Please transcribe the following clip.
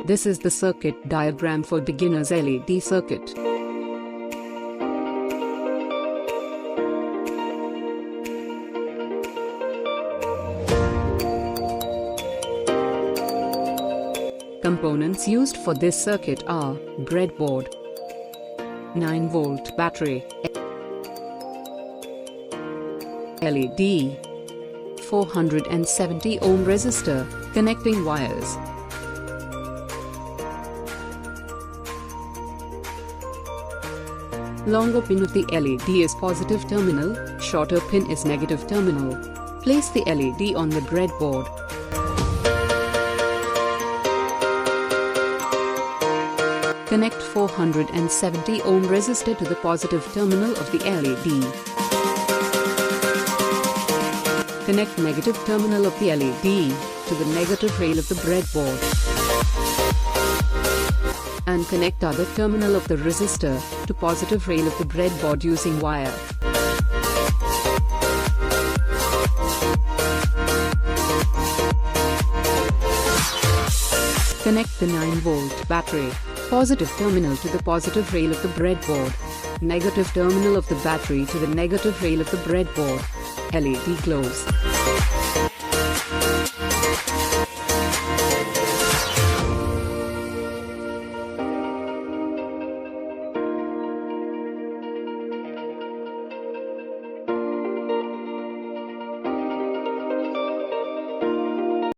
This is the circuit diagram for beginner's LED circuit. Components used for this circuit are breadboard, 9-volt battery, LED, 470 ohm resistor, connecting wires. Longer pin of the LED is positive terminal, shorter pin is negative terminal. Place the LED on the breadboard. Connect 470 ohm resistor to the positive terminal of the LED. Connect negative terminal of the LED to the negative rail of the breadboard. And connect other terminal of the resistor to positive rail of the breadboard using wire. Connect the 9-volt battery, positive terminal to the positive rail of the breadboard, negative terminal of the battery to the negative rail of the breadboard. LED glows.